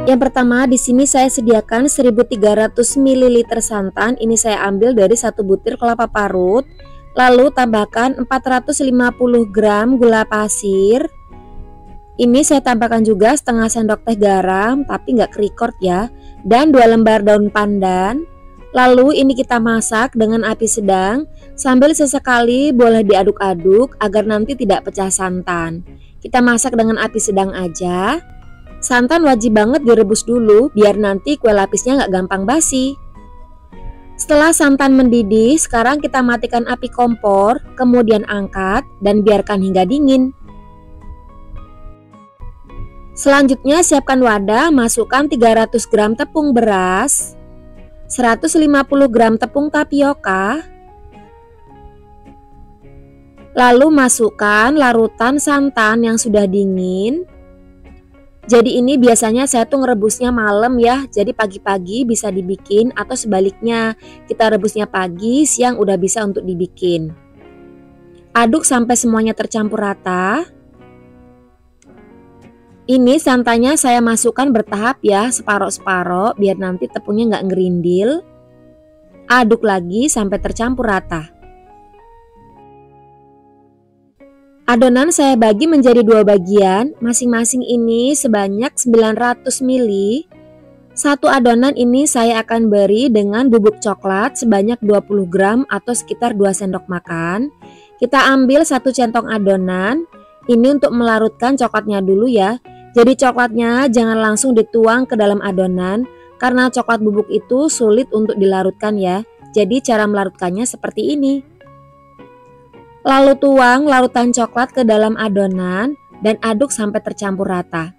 Yang pertama di sini saya sediakan 1300 ml santan, ini saya ambil dari 1 butir kelapa parut. Lalu tambahkan 450 gram gula pasir. Ini saya tambahkan juga setengah sendok teh garam, tapi nggak record ya. Dan 2 lembar daun pandan. Lalu ini kita masak dengan api sedang, sambil sesekali boleh diaduk-aduk agar nanti tidak pecah santan. Kita masak dengan api sedang aja. Santan wajib banget direbus dulu biar nanti kue lapisnya nggak gampang basi. Setelah santan mendidih, sekarang kita matikan api kompor, kemudian angkat dan biarkan hingga dingin. Selanjutnya siapkan wadah, masukkan 300 gram tepung beras, 150 gram tepung tapioka, lalu masukkan larutan santan yang sudah dingin. Jadi ini biasanya saya tuh ngerebusnya malam ya, jadi pagi-pagi bisa dibikin atau sebaliknya, kita rebusnya pagi, siang udah bisa untuk dibikin. Aduk sampai semuanya tercampur rata. Ini santannya saya masukkan bertahap ya, separoh-separoh biar nanti tepungnya nggak ngerindil. Aduk lagi sampai tercampur rata. Adonan saya bagi menjadi 2 bagian, masing-masing ini sebanyak 900 ml. Satu adonan ini saya akan beri dengan bubuk coklat sebanyak 20 gram atau sekitar 2 sendok makan. Kita ambil 1 centong adonan, ini untuk melarutkan coklatnya dulu ya. Jadi coklatnya jangan langsung dituang ke dalam adonan karena coklat bubuk itu sulit untuk dilarutkan ya. Jadi cara melarutkannya seperti ini. Lalu tuang larutan coklat ke dalam adonan dan aduk sampai tercampur rata.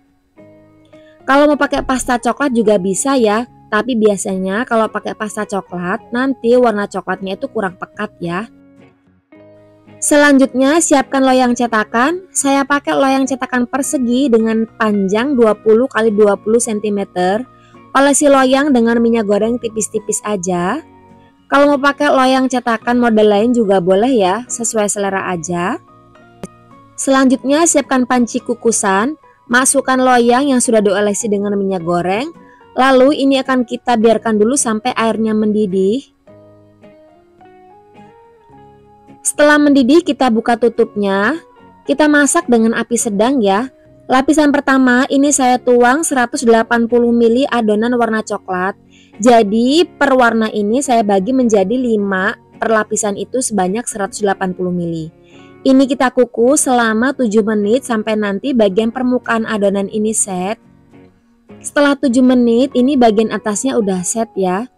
Kalau mau pakai pasta coklat juga bisa ya, tapi biasanya kalau pakai pasta coklat nanti warna coklatnya itu kurang pekat ya. Selanjutnya siapkan loyang cetakan. Saya pakai loyang cetakan persegi dengan panjang 20 x 20 cm. Olesi loyang dengan minyak goreng tipis-tipis aja. Kalau mau pakai loyang cetakan model lain juga boleh ya, sesuai selera aja. Selanjutnya siapkan panci kukusan. Masukkan loyang yang sudah diolesi dengan minyak goreng. Lalu ini akan kita biarkan dulu sampai airnya mendidih. Setelah mendidih kita buka tutupnya. Kita masak dengan api sedang ya. Lapisan pertama ini saya tuang 180 ml adonan warna coklat. Jadi per warna ini saya bagi menjadi 5 per lapisan itu sebanyak 180 ml. Ini kita kukus selama 7 menit sampai nanti bagian permukaan adonan ini set. Setelah 7 menit ini bagian atasnya udah set ya.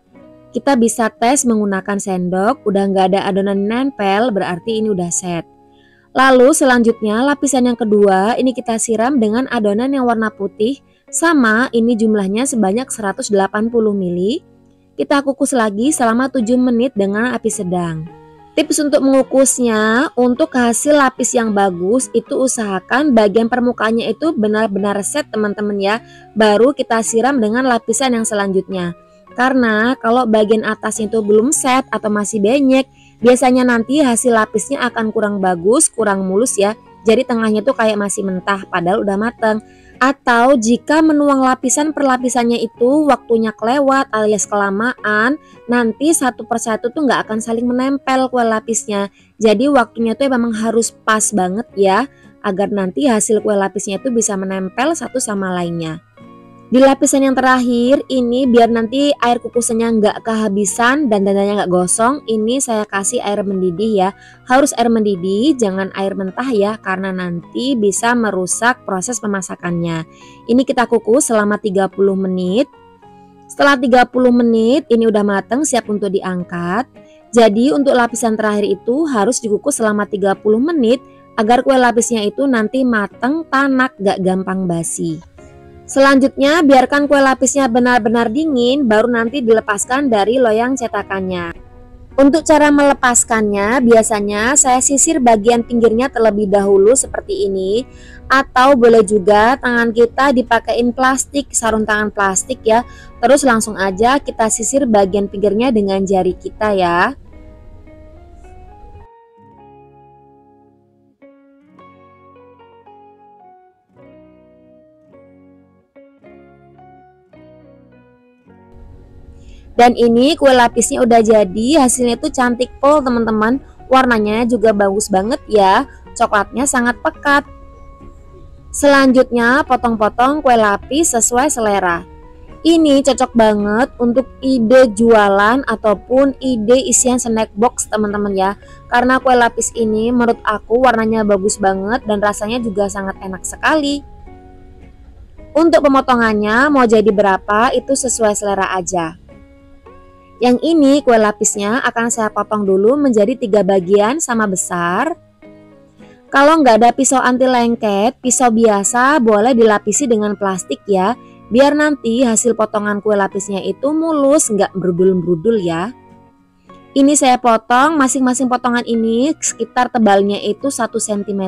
Kita bisa tes menggunakan sendok, udah nggak ada adonan nempel berarti ini udah set. Lalu selanjutnya lapisan yang kedua ini kita siram dengan adonan yang warna putih. Sama ini jumlahnya sebanyak 180 ml. Kita kukus lagi selama 7 menit dengan api sedang. Tips untuk mengukusnya, untuk hasil lapis yang bagus itu usahakan bagian permukaannya itu benar-benar set teman-teman ya. Baru kita siram dengan lapisan yang selanjutnya. Karena kalau bagian atasnya itu belum set atau masih benyek, biasanya nanti hasil lapisnya akan kurang bagus, kurang mulus ya. Jadi tengahnya tuh kayak masih mentah padahal udah mateng. Atau jika menuang lapisan per lapisannya itu waktunya kelewat alias kelamaan, nanti satu persatu tuh nggak akan saling menempel kue lapisnya. Jadi waktunya tuh memang harus pas banget ya, agar nanti hasil kue lapisnya itu bisa menempel satu sama lainnya. Di lapisan yang terakhir ini biar nanti air kukusannya nggak kehabisan dan dadanya nggak gosong, ini saya kasih air mendidih ya. Harus air mendidih, jangan air mentah ya, karena nanti bisa merusak proses pemasakannya. Ini kita kukus selama 30 menit. Setelah 30 menit ini udah mateng, siap untuk diangkat. Jadi untuk lapisan terakhir itu harus dikukus selama 30 menit agar kue lapisnya itu nanti mateng, tanak, gak gampang basi. Selanjutnya biarkan kue lapisnya benar-benar dingin baru nanti dilepaskan dari loyang cetakannya. Untuk cara melepaskannya biasanya saya sisir bagian pinggirnya terlebih dahulu seperti ini. Atau boleh juga tangan kita dipakein plastik, sarung tangan plastik ya. Terus langsung aja kita sisir bagian pinggirnya dengan jari kita ya. Dan ini kue lapisnya udah jadi, hasilnya tuh cantik pol teman-teman. Warnanya juga bagus banget ya, coklatnya sangat pekat. Selanjutnya potong-potong kue lapis sesuai selera. Ini cocok banget untuk ide jualan ataupun ide isian snack box teman-teman ya. Karena kue lapis ini menurut aku warnanya bagus banget dan rasanya juga sangat enak sekali. Untuk pemotongannya mau jadi berapa itu sesuai selera aja. Yang ini kue lapisnya akan saya potong dulu menjadi 3 bagian sama besar. Kalau nggak ada pisau anti lengket, pisau biasa boleh dilapisi dengan plastik ya, biar nanti hasil potongan kue lapisnya itu mulus, nggak berudul-berudul ya. Ini saya potong, masing-masing potongan ini sekitar tebalnya itu 1 cm.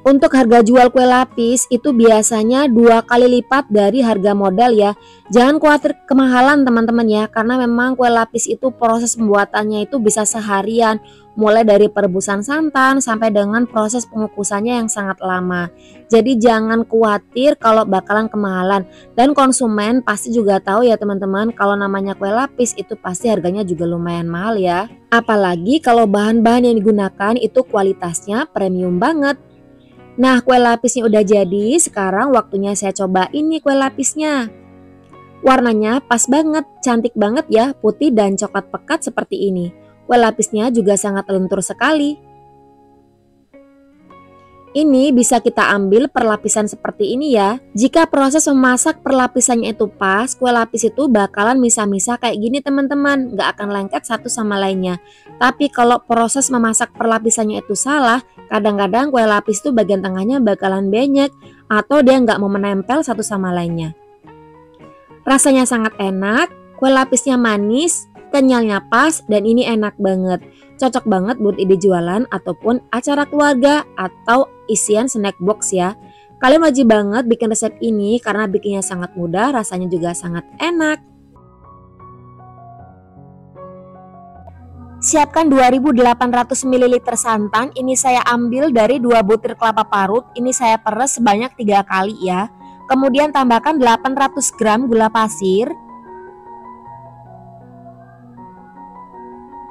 Untuk harga jual kue lapis itu biasanya 2 kali lipat dari harga modal ya. Jangan khawatir kemahalan teman-teman ya, karena memang kue lapis itu proses pembuatannya itu bisa seharian. Mulai dari perebusan santan sampai dengan proses pengukusannya yang sangat lama. Jadi jangan khawatir kalau bakalan kemahalan. Dan konsumen pasti juga tahu ya teman-teman, kalau namanya kue lapis itu pasti harganya juga lumayan mahal ya. Apalagi kalau bahan-bahan yang digunakan itu kualitasnya premium banget. Nah, kue lapisnya udah jadi, sekarang waktunya saya coba ini kue lapisnya. Warnanya pas banget, cantik banget ya, putih dan coklat pekat seperti ini. Kue lapisnya juga sangat lentur sekali. Ini bisa kita ambil perlapisan seperti ini ya. Jika proses memasak perlapisannya itu pas, kue lapis itu bakalan misah-misah kayak gini teman-teman, nggak akan lengket satu sama lainnya. Tapi kalau proses memasak perlapisannya itu salah, kadang-kadang kue lapis itu bagian tengahnya bakalan benyek atau dia nggak mau menempel satu sama lainnya. Rasanya sangat enak, kue lapisnya manis, kenyalnya pas, dan ini enak banget. Cocok banget buat ide jualan ataupun acara keluarga atau isian snack box ya. Kalian wajib banget bikin resep ini karena bikinnya sangat mudah, rasanya juga sangat enak. Siapkan 2800 ml santan, ini saya ambil dari 2 butir kelapa parut, ini saya peres sebanyak 3 kali ya. Kemudian tambahkan 800 gram gula pasir.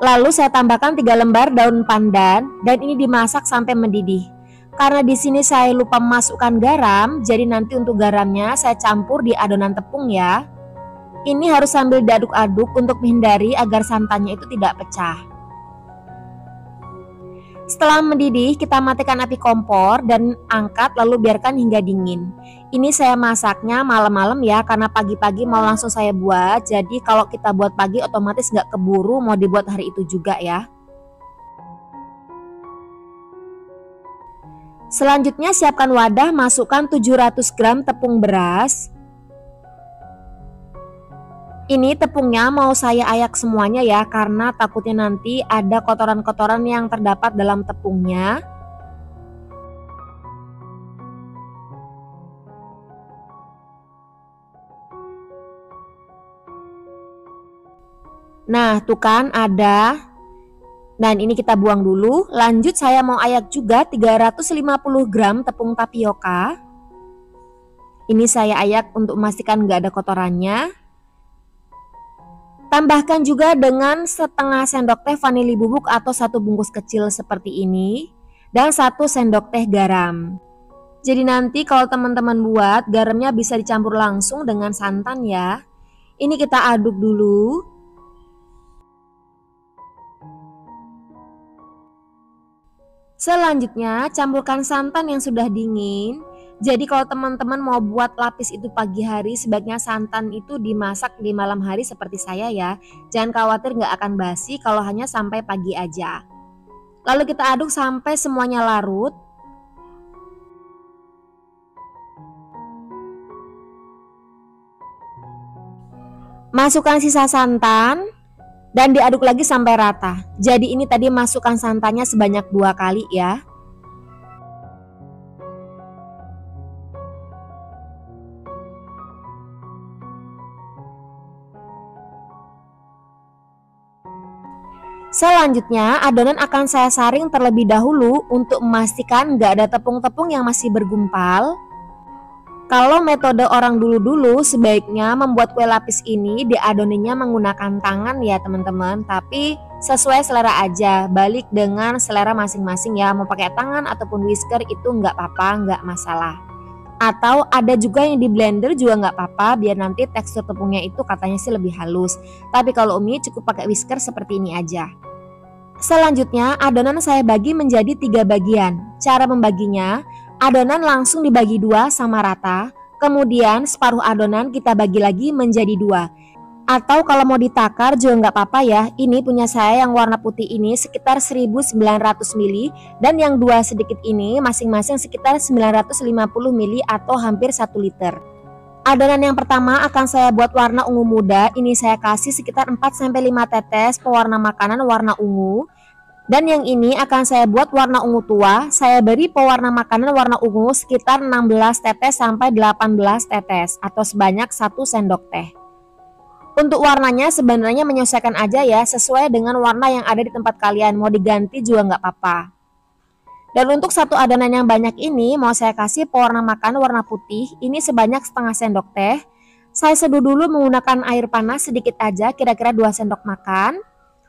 Lalu saya tambahkan 3 lembar daun pandan dan ini dimasak sampai mendidih. Karena di sini saya lupa memasukkan garam, jadi nanti untuk garamnya saya campur di adonan tepung ya. Ini harus sambil diaduk-aduk untuk menghindari agar santannya itu tidak pecah. Setelah mendidih, kita matikan api kompor dan angkat lalu biarkan hingga dingin. Ini saya masaknya malam-malam ya, karena pagi-pagi mau langsung saya buat. Jadi kalau kita buat pagi otomatis nggak keburu mau dibuat hari itu juga ya. Selanjutnya siapkan wadah, masukkan 700 gram tepung beras. Ini tepungnya mau saya ayak semuanya ya, karena takutnya nanti ada kotoran-kotoran yang terdapat dalam tepungnya. Nah, tuh kan ada. Dan ini kita buang dulu. Lanjut saya mau ayak juga 350 gram tepung tapioka. Ini saya ayak untuk memastikan nggak ada kotorannya. Tambahkan juga dengan setengah sendok teh vanili bubuk atau 1 bungkus kecil seperti ini. Dan 1 sendok teh garam. Jadi nanti kalau teman-teman buat, garamnya bisa dicampur langsung dengan santan ya. Ini kita aduk dulu. Selanjutnya campurkan santan yang sudah dingin. Jadi kalau teman-teman mau buat lapis itu pagi hari, sebaiknya santan itu dimasak di malam hari seperti saya ya. Jangan khawatir nggak akan basi kalau hanya sampai pagi aja. Lalu kita aduk sampai semuanya larut. Masukkan sisa santan dan diaduk lagi sampai rata. Jadi ini tadi masukkan santannya sebanyak 2 kali ya. Selanjutnya adonan akan saya saring terlebih dahulu untuk memastikan nggak ada tepung-tepung yang masih bergumpal. Kalau metode orang dulu-dulu sebaiknya membuat kue lapis ini diadoninya menggunakan tangan ya teman-teman. Tapi sesuai selera aja, balik dengan selera masing-masing ya. Mau pakai tangan ataupun whisker itu nggak apa-apa, nggak masalah. Atau ada juga yang di blender juga nggak apa-apa, biar nanti tekstur tepungnya itu katanya sih lebih halus. Tapi kalau Umi cukup pakai whisker seperti ini aja. Selanjutnya adonan saya bagi menjadi 3 bagian. Cara membaginya, adonan langsung dibagi 2 sama rata, kemudian separuh adonan kita bagi lagi menjadi 2. Atau kalau mau ditakar juga nggak apa-apa ya. Ini punya saya yang warna putih ini sekitar 1900 ml dan yang 2 sedikit ini masing-masing sekitar 950 ml atau hampir 1 liter. Adonan yang pertama akan saya buat warna ungu muda. Ini saya kasih sekitar 4-5 tetes pewarna makanan warna ungu. Dan yang ini akan saya buat warna ungu tua. Saya beri pewarna makanan warna ungu sekitar 16 tetes sampai 18 tetes atau sebanyak 1 sendok teh. Untuk warnanya sebenarnya menyesuaikan aja ya, sesuai dengan warna yang ada di tempat kalian. Mau diganti juga nggak apa-apa. Dan untuk satu adonan yang banyak ini mau saya kasih pewarna makanan warna putih. Ini sebanyak setengah sendok teh. Saya seduh dulu menggunakan air panas sedikit aja, kira-kira 2 sendok makan.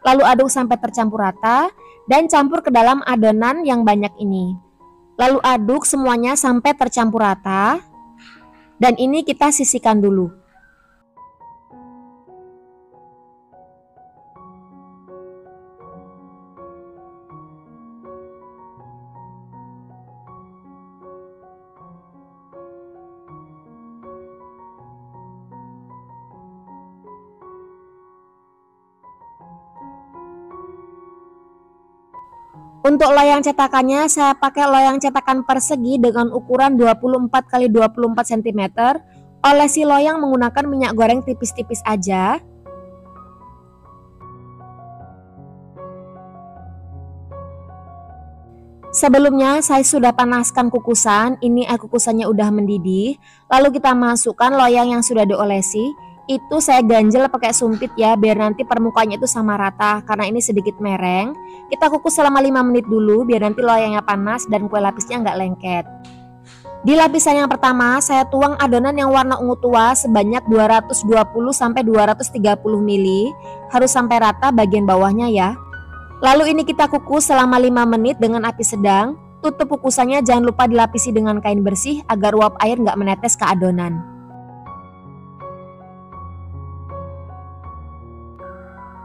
Lalu aduk sampai tercampur rata dan campur ke dalam adonan yang banyak ini. Lalu aduk semuanya sampai tercampur rata. Dan ini kita sisihkan dulu. Untuk loyang cetakannya saya pakai loyang cetakan persegi dengan ukuran 24 x 24 cm. Olesi loyang menggunakan minyak goreng tipis-tipis aja. Sebelumnya saya sudah panaskan kukusan. Ini air kukusannya udah mendidih. Lalu kita masukkan loyang yang sudah diolesi. Itu saya ganjel pakai sumpit ya, biar nanti permukaannya itu sama rata. Karena ini sedikit mereng. Kita kukus selama 5 menit dulu biar nanti loyangnya panas dan kue lapisnya nggak lengket. Di lapisan yang pertama saya tuang adonan yang warna ungu tua sebanyak 220-230 ml. Harus sampai rata bagian bawahnya ya. Lalu ini kita kukus selama 5 menit dengan api sedang. Tutup kukusannya jangan lupa dilapisi dengan kain bersih agar uap air nggak menetes ke adonan.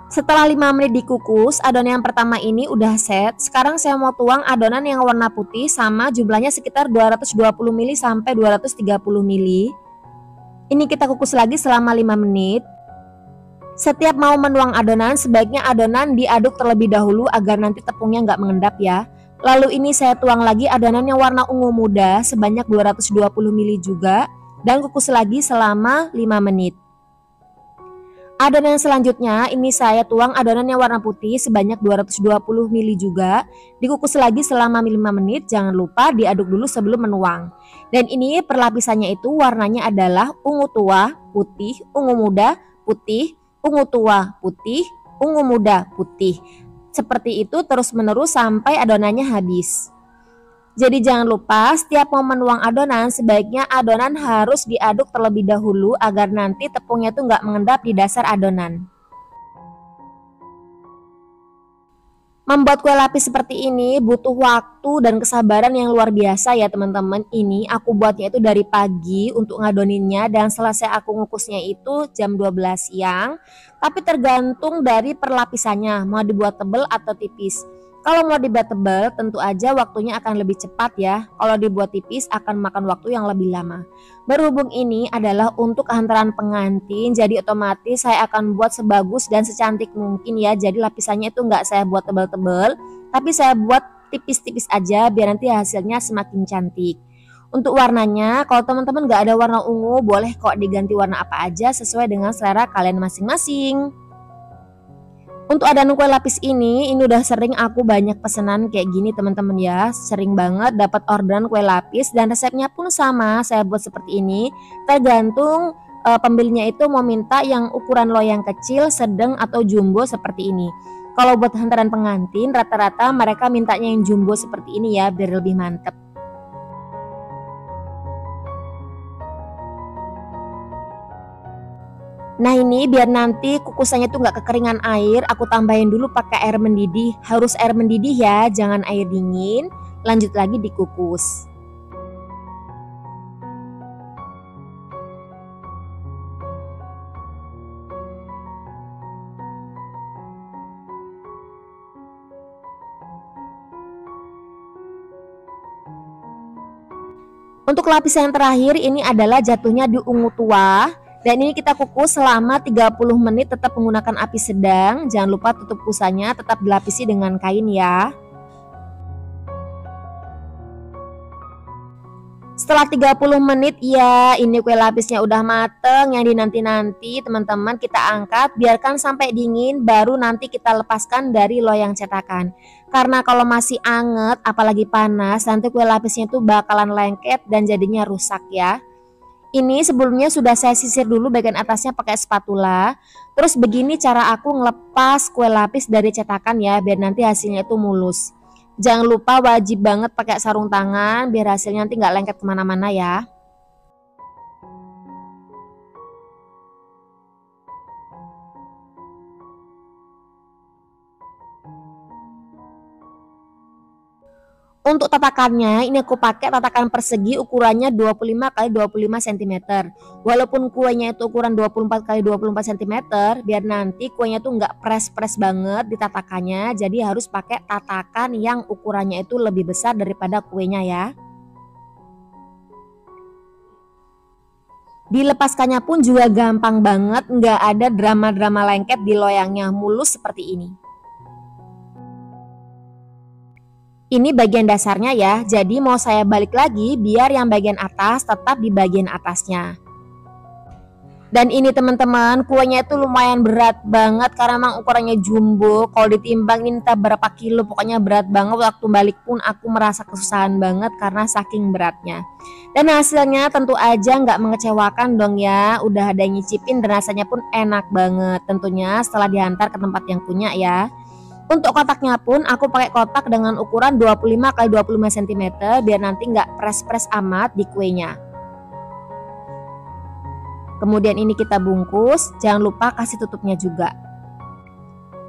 Setelah 5 menit dikukus, adonan yang pertama ini udah set. Sekarang saya mau tuang adonan yang warna putih sama jumlahnya sekitar 220 ml sampai 230 ml. Ini kita kukus lagi selama 5 menit. Setiap mau menuang adonan, sebaiknya adonan diaduk terlebih dahulu agar nanti tepungnya nggak mengendap ya. Lalu ini saya tuang lagi adonan yang warna ungu muda sebanyak 220 ml juga dan kukus lagi selama 5 menit. Adonan selanjutnya ini saya tuang adonan yang warna putih sebanyak 220 ml juga. Dikukus lagi selama 5 menit, jangan lupa diaduk dulu sebelum menuang. Dan ini perlapisannya itu warnanya adalah ungu tua, putih, ungu muda, putih, ungu tua, putih, ungu muda, putih. Seperti itu terus menerus sampai adonannya habis. Jadi jangan lupa setiap mau menuang adonan sebaiknya adonan harus diaduk terlebih dahulu agar nanti tepungnya tuh nggak mengendap di dasar adonan. Membuat kue lapis seperti ini butuh waktu dan kesabaran yang luar biasa ya teman-teman. Ini aku buatnya itu dari pagi untuk ngadoninnya dan selesai aku ngukusnya itu jam 12 siang. Tapi tergantung dari perlapisannya mau dibuat tebal atau tipis. Kalau mau dibuat tebal tentu aja waktunya akan lebih cepat ya. Kalau dibuat tipis akan makan waktu yang lebih lama. Berhubung ini adalah untuk kehantaran pengantin, jadi otomatis saya akan buat sebagus dan secantik mungkin ya. Jadi lapisannya itu nggak saya buat tebal-tebal, tapi saya buat tipis-tipis aja biar nanti hasilnya semakin cantik. Untuk warnanya, kalau teman-teman nggak ada warna ungu, boleh kok diganti warna apa aja sesuai dengan selera kalian masing-masing. Untuk adonan kue lapis ini udah sering aku banyak pesanan kayak gini teman-teman ya. Sering banget dapat orderan kue lapis dan resepnya pun sama, saya buat seperti ini. Tergantung pembelinya itu mau minta yang ukuran loyang kecil, sedang atau jumbo seperti ini. Kalau buat hantaran pengantin rata-rata mereka mintanya yang jumbo seperti ini ya biar lebih mantep. Nah ini biar nanti kukusannya tuh nggak kekeringan air, aku tambahin dulu pakai air mendidih. Harus air mendidih ya, jangan air dingin. Lanjut lagi dikukus. Untuk lapisan yang terakhir ini adalah jatuhnya di ungu tua. Dan ini kita kukus selama 30 menit tetap menggunakan api sedang. Jangan lupa tutup kusanya, tetap dilapisi dengan kain ya. Setelah 30 menit ya, ini kue lapisnya udah mateng. Yang dinanti-nanti teman-teman kita angkat, biarkan sampai dingin, baru nanti kita lepaskan dari loyang cetakan. Karena kalau masih anget, apalagi panas, nanti kue lapisnya itu bakalan lengket dan jadinya rusak ya. Ini sebelumnya sudah saya sisir dulu bagian atasnya pakai spatula. Terus begini cara aku ngelepas kue lapis dari cetakan ya, biar nanti hasilnya itu mulus. Jangan lupa wajib banget pakai sarung tangan biar hasilnya nanti nggak lengket kemana-mana ya. Untuk tatakannya ini aku pakai tatakan persegi ukurannya 25 x 25 cm. Walaupun kuenya itu ukuran 24 x 24 cm, biar nanti kuenya tuh nggak press banget di tatakannya. Jadi harus pakai tatakan yang ukurannya itu lebih besar daripada kuenya ya. Dilepaskannya pun juga gampang banget, nggak ada drama-drama lengket di loyangnya, mulus seperti ini. Ini bagian dasarnya ya, jadi mau saya balik lagi biar yang bagian atas tetap di bagian atasnya. Dan ini teman-teman, kuenya itu lumayan berat banget karena memang ukurannya jumbo. Kalau ditimbang ini entah berapa kilo, pokoknya berat banget. Waktu balik pun aku merasa kesusahan banget karena saking beratnya. Dan hasilnya tentu aja nggak mengecewakan dong ya. Udah ada yang nyicipin dan rasanya pun enak banget. Tentunya setelah diantar ke tempat yang punya ya. Untuk kotaknya pun aku pakai kotak dengan ukuran 25 x 25 cm biar nanti nggak press amat di kuenya. Kemudian ini kita bungkus, jangan lupa kasih tutupnya juga.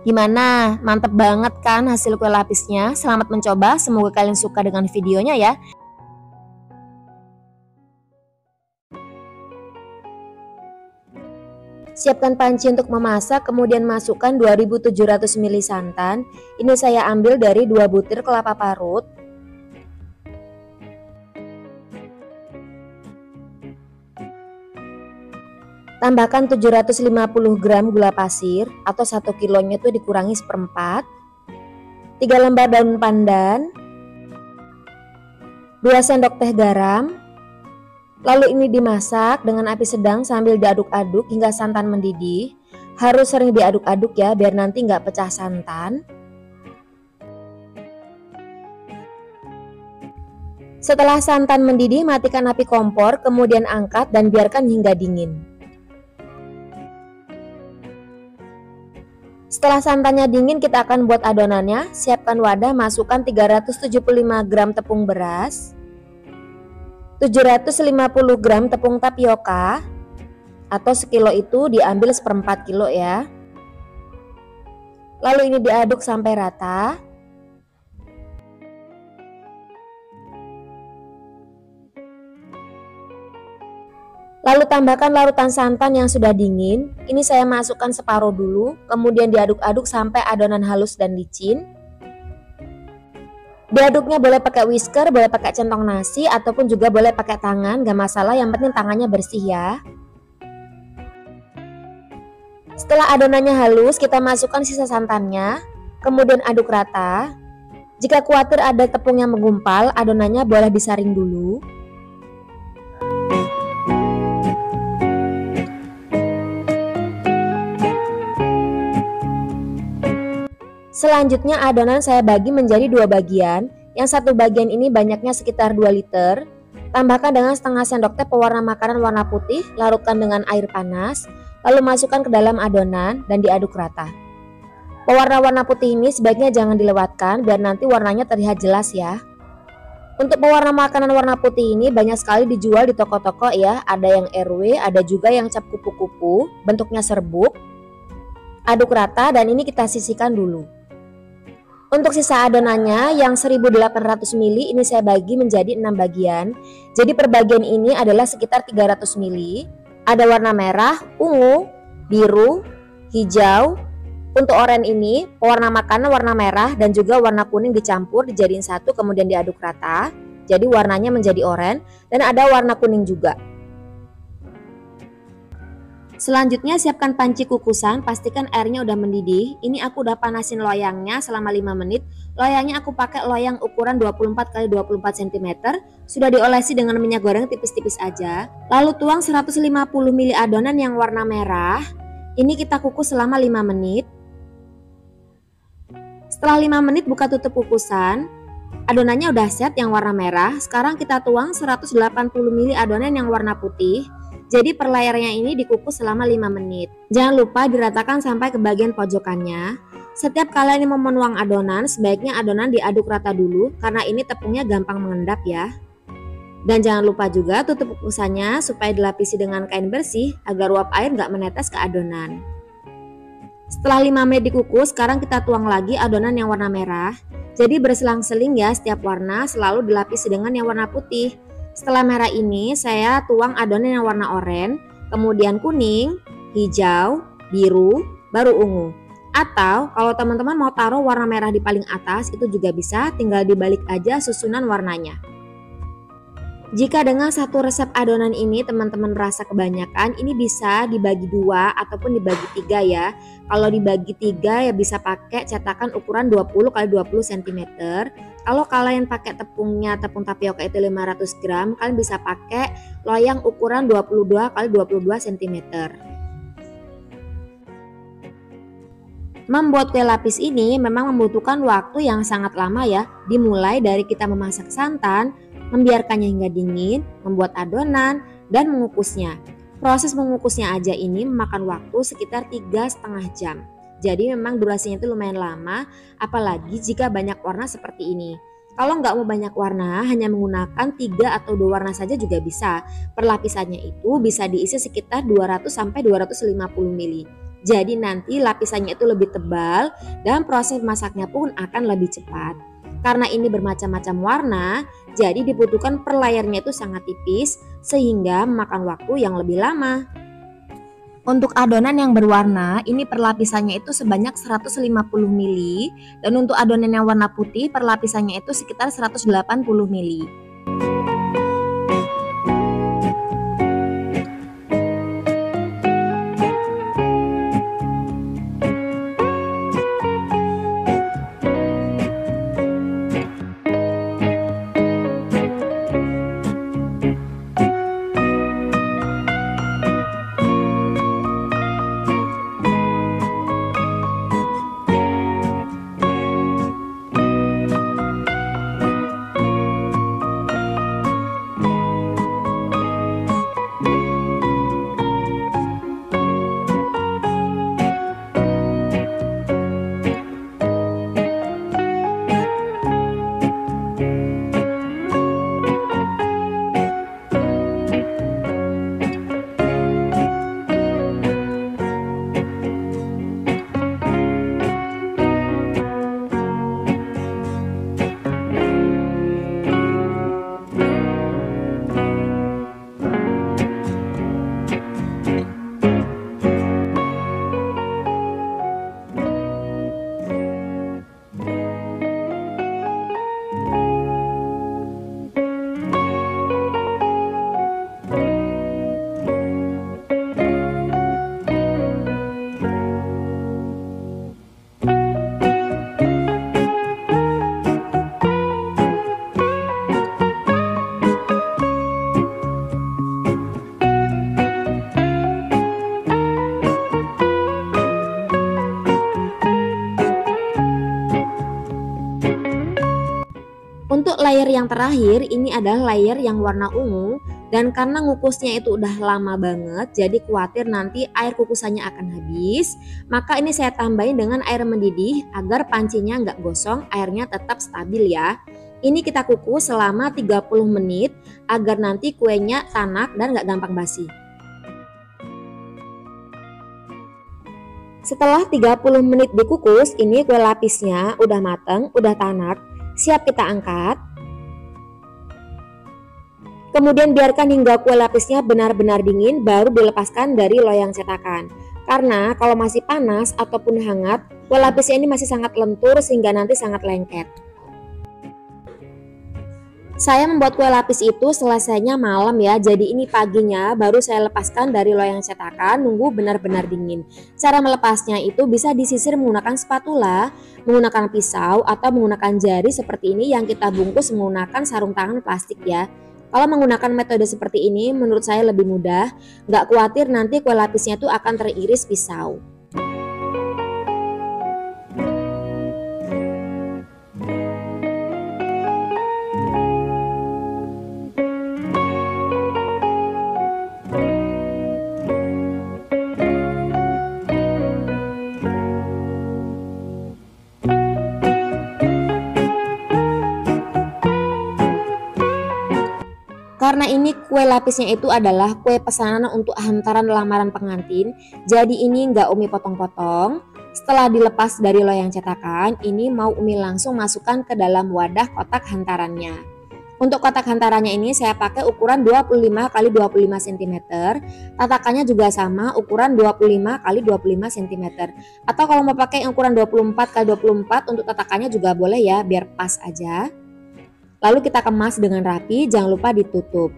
Gimana? Mantep banget kan hasil kue lapisnya? Selamat mencoba, semoga kalian suka dengan videonya ya. Siapkan panci untuk memasak, kemudian masukkan 2700 ml santan. Ini saya ambil dari 2 butir kelapa parut. Tambahkan 750 gram gula pasir atau 1 kilonya itu dikurangi seperempat. 3 lembar daun pandan. 2 sendok teh garam. Lalu ini dimasak dengan api sedang sambil diaduk-aduk hingga santan mendidih. Harus sering diaduk-aduk ya biar nanti nggak pecah santan. Setelah santan mendidih, matikan api kompor, kemudian angkat dan biarkan hingga dingin. Setelah santannya dingin, kita akan buat adonannya. Siapkan wadah, masukkan 375 gram tepung beras, 750 gram tepung tapioka atau sekilo itu diambil seperempat kilo ya. Lalu ini diaduk sampai rata. Lalu tambahkan larutan santan yang sudah dingin. Ini saya masukkan separuh dulu, kemudian diaduk-aduk sampai adonan halus dan licin. Diaduknya boleh pakai whisker, boleh pakai centong nasi, ataupun juga boleh pakai tangan, gak masalah, yang penting tangannya bersih ya. Setelah adonannya halus, kita masukkan sisa santannya, kemudian aduk rata. Jika khawatir ada tepung yang menggumpal, adonannya boleh disaring dulu. Selanjutnya adonan saya bagi menjadi 2 bagian. Yang satu bagian ini banyaknya sekitar 2 liter. Tambahkan dengan setengah sendok teh pewarna makanan warna putih, larutkan dengan air panas, lalu masukkan ke dalam adonan dan diaduk rata. Pewarna warna putih ini sebaiknya jangan dilewatkan biar nanti warnanya terlihat jelas ya. Untuk pewarna makanan warna putih ini banyak sekali dijual di toko-toko ya. Ada yang RW, ada juga yang cap kupu-kupu, bentuknya serbuk. Aduk rata dan ini kita sisihkan dulu. Untuk sisa adonannya yang 1800 ml ini saya bagi menjadi 6 bagian. Jadi per bagian ini adalah sekitar 300 ml. Ada warna merah, ungu, biru, hijau. Untuk oranye ini pewarna makanan warna merah dan juga warna kuning dicampur dijadiin satu kemudian diaduk rata. Jadi warnanya menjadi oranye dan ada warna kuning juga. Selanjutnya siapkan panci kukusan, pastikan airnya udah mendidih. Ini aku udah panasin loyangnya selama 5 menit. Loyangnya aku pakai loyang ukuran 24 x 24 cm. Sudah diolesi dengan minyak goreng tipis-tipis aja. Lalu tuang 150 ml adonan yang warna merah. Ini kita kukus selama 5 menit. Setelah 5 menit buka tutup kukusan. Adonannya udah set yang warna merah. Sekarang kita tuang 180 ml adonan yang warna putih. Jadi per layarnya ini dikukus selama 5 menit. Jangan lupa diratakan sampai ke bagian pojokannya. Setiap kalian mau menuang adonan, sebaiknya adonan diaduk rata dulu karena ini tepungnya gampang mengendap ya. Dan jangan lupa juga tutup kukusannya supaya dilapisi dengan kain bersih agar uap air nggak menetes ke adonan. Setelah 5 menit dikukus, sekarang kita tuang lagi adonan yang warna merah. Jadi berselang-seling ya, setiap warna selalu dilapisi dengan yang warna putih. Setelah merah ini saya tuang adonan yang warna oranye, kemudian kuning, hijau, biru, baru ungu. Atau kalau teman-teman mau taruh warna merah di paling atas itu juga bisa, tinggal dibalik aja susunan warnanya. Jika dengan satu resep adonan ini teman-teman merasa kebanyakan, ini bisa dibagi 2 ataupun dibagi 3 ya. Kalau dibagi 3 ya bisa pakai cetakan ukuran 20 x 20 cm. Kalau kalian pakai tepungnya, tepung tapioka itu 500 gram, kalian bisa pakai loyang ukuran 22 x 22 cm. Membuat kue lapis ini memang membutuhkan waktu yang sangat lama ya. Dimulai dari kita memasak santan, membiarkannya hingga dingin, membuat adonan, dan mengukusnya. Proses mengukusnya aja ini memakan waktu sekitar 3,5 jam. Jadi memang durasinya itu lumayan lama, apalagi jika banyak warna seperti ini. Kalau nggak mau banyak warna, hanya menggunakan 3 atau 2 warna saja juga bisa. Perlapisannya itu bisa diisi sekitar 200-250 ml. Jadi nanti lapisannya itu lebih tebal dan proses masaknya pun akan lebih cepat. Karena ini bermacam-macam warna, jadi dibutuhkan per layarnya itu sangat tipis sehingga memakan waktu yang lebih lama. Untuk adonan yang berwarna, ini perlapisannya itu sebanyak 150 ml dan untuk adonan yang warna putih perlapisannya itu sekitar 180 ml. Untuk layer yang terakhir ini adalah layer yang warna ungu dan karena ngukusnya itu udah lama banget jadi khawatir nanti air kukusannya akan habis, maka ini saya tambahin dengan air mendidih agar pancinya nggak gosong, airnya tetap stabil ya. Ini kita kukus selama 30 menit agar nanti kuenya tanak dan gak gampang basi. Setelah 30 menit dikukus, ini kue lapisnya udah mateng, udah tanak, siap kita angkat. Kemudian biarkan hingga kue lapisnya benar-benar dingin baru dilepaskan dari loyang cetakan. Karena kalau masih panas ataupun hangat, kue lapisnya ini masih sangat lentur sehingga nanti sangat lengket. Saya membuat kue lapis itu selesainya malam ya, jadi ini paginya baru saya lepaskan dari loyang cetakan, nunggu benar-benar dingin. Cara melepasnya itu bisa disisir menggunakan spatula, menggunakan pisau, atau menggunakan jari seperti ini yang kita bungkus menggunakan sarung tangan plastik ya. Kalau menggunakan metode seperti ini menurut saya lebih mudah, nggak khawatir nanti kue lapisnya itu akan teriris pisau. Karena ini kue lapisnya itu adalah kue pesanan untuk hantaran lamaran pengantin, jadi ini nggak Umi potong-potong. Setelah dilepas dari loyang cetakan, ini mau Umi langsung masukkan ke dalam wadah kotak hantarannya. Untuk kotak hantarannya ini saya pakai ukuran 25 x 25 cm, tatakannya juga sama ukuran 25 x 25 cm. Atau kalau mau pakai ukuran 24 x 24 untuk tatakannya juga boleh ya, biar pas aja. Lalu kita kemas dengan rapi, jangan lupa ditutup.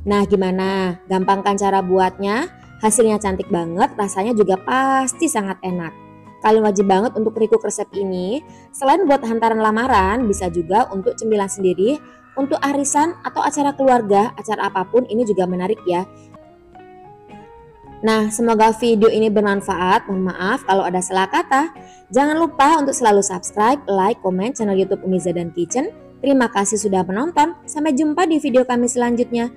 Nah gimana? Gampang kan cara buatnya? Hasilnya cantik banget, rasanya juga pasti sangat enak. Kalian wajib banget untuk recook resep ini. Selain buat hantaran lamaran, bisa juga untuk cemilan sendiri, untuk arisan atau acara keluarga, acara apapun ini juga menarik ya. Nah, semoga video ini bermanfaat. Mohon maaf kalau ada salah kata. Jangan lupa untuk selalu subscribe, like, komen channel YouTube Umi Zadan Kitchen. Terima kasih sudah menonton. Sampai jumpa di video kami selanjutnya.